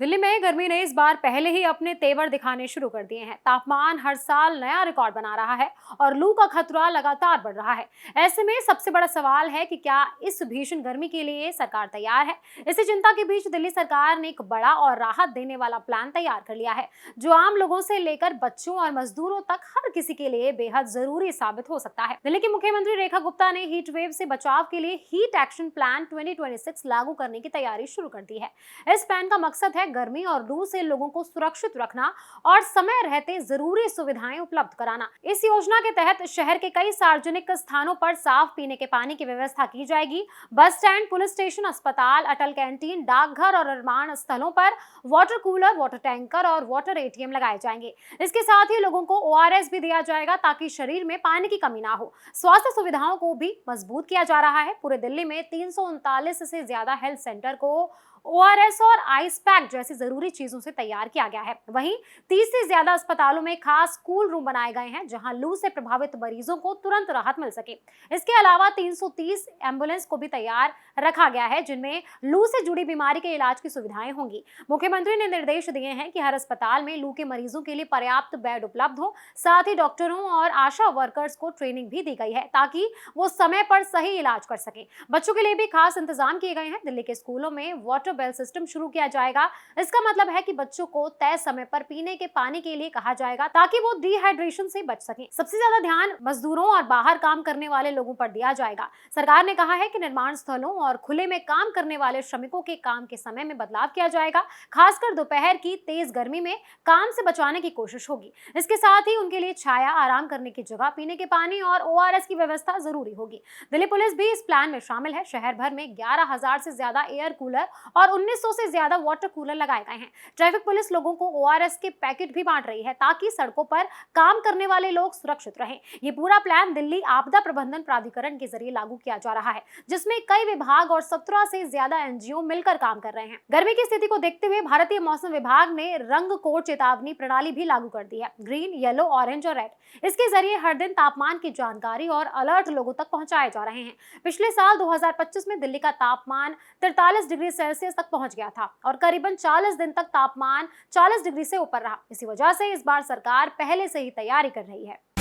दिल्ली में गर्मी ने इस बार पहले ही अपने तेवर दिखाने शुरू कर दिए हैं। तापमान हर साल नया रिकॉर्ड बना रहा है और लू का खतरा लगातार बढ़ रहा है। ऐसे में सबसे बड़ा सवाल है कि क्या इस भीषण गर्मी के लिए सरकार तैयार है। इसी चिंता के बीच दिल्ली सरकार ने एक बड़ा और राहत देने वाला प्लान तैयार कर लिया है, जो आम लोगों से लेकर बच्चों और मजदूरों तक हर किसी के लिए बेहद जरूरी साबित हो सकता है। दिल्ली की मुख्यमंत्री रेखा गुप्ता ने हीट वेव से बचाव के लिए हीट एक्शन प्लान 2026 लागू करने की तैयारी शुरू कर दी है। इस प्लान का मकसद है गर्मी और लू से लोगों को सुरक्षित रखना और समय रहते जरूरी सुविधाएं उपलब्ध कराना। इस योजना के तहत शहर के कई सार्वजनिक स्थानों पर साफ पीने के पानी की व्यवस्था की जाएगी। बस स्टैंड, पुलिस स्टेशन, अस्पताल, अटल कैंटीन, डाकघर और निर्माण स्थलों पर वाटर कूलर, वाटर टैंकर और वाटर एटीएम लगाए जाएंगे। इसके साथ ही लोगों को ओआरएस भी दिया जाएगा ताकि शरीर में पानी की कमी ना हो। स्वास्थ्य सुविधाओं को भी मजबूत किया जा रहा है। पूरे दिल्ली में 339 से ज्यादा हेल्थ सेंटर को ओआरएस और आइस पैक जैसी जरूरी चीजों से तैयार किया गया है। वहीं 30 से ज्यादा अस्पतालों में खास कूल रूम बनाए गए हैं, जहां लू से प्रभावित मरीजों को तुरंत राहत मिल सके। इसके अलावा 330 एम्बुलेंस को भी तैयार रखा गया है, जिनमें लू से जुड़ी बीमारी के इलाज की सुविधाएं होंगी। मुख्यमंत्री ने निर्देश दिए हैं कि हर अस्पताल में लू के मरीजों के लिए पर्याप्त बेड उपलब्ध हो। साथ ही डॉक्टरों और आशा वर्कर्स को ट्रेनिंग भी दी गई है ताकि वो समय पर सही इलाज कर सके। बच्चों के लिए भी खास इंतजाम किए गए हैं। दिल्ली के स्कूलों में वाटर बेल सिस्टम शुरू किया जाएगा। इसका मतलब है कि बच्चों को तय समय पर पीने के पानी के लिए कहा जाएगा ताकि वो डिहाइड्रेशन से बच सकें। सबसे ज्यादा ध्यान मजदूरों और बाहर काम करने वाले लोगों पर दिया जाएगा। सरकार ने कहा है कि निर्माण स्थलों और खुले में काम करने वाले श्रमिकों के काम के समय में बदलाव किया जाएगा। खासकर दोपहर की तेज गर्मी में काम से बचाने की कोशिश होगी। इसके साथ ही उनके लिए छाया, आराम करने की जगह, पीने के पानी और ओआरएस की व्यवस्था जरूरी होगी। दिल्ली पुलिस भी इस प्लान में शामिल है। शहर भर में 11,000 से ज्यादा एयर कूलर और 1900 से ज्यादा वाटर कूलर लगाए गए हैं। ट्रैफिक पुलिस लोगों को ओआरएस के पैकेट भी बांट रही है ताकि सड़कों पर काम करने वाले लोग सुरक्षित रहें। ये पूरा प्लान दिल्ली आपदा प्रबंधन प्राधिकरण के जरिए लागू किया जा रहा है, जिसमें कई विभाग और 17 से ज्यादा एनजीओ मिलकर काम कर रहे हैं। गर्मी की स्थिति को देखते हुए भारतीय मौसम विभाग ने रंग कोड चेतावनी प्रणाली भी लागू कर दी है, ग्रीन, येलो, ऑरेंज और रेड। इसके जरिए हर दिन तापमान की जानकारी और अलर्ट लोगों तक पहुंचाए जा रहे हैं। पिछले साल 2025 में दिल्ली का तापमान 43 डिग्री सेल्सियस तक पहुंच गया था और करीबन 40 दिन तक तापमान 40 डिग्री से ऊपर रहा। इसी वजह से इस बार सरकार पहले से ही तैयारी कर रही है।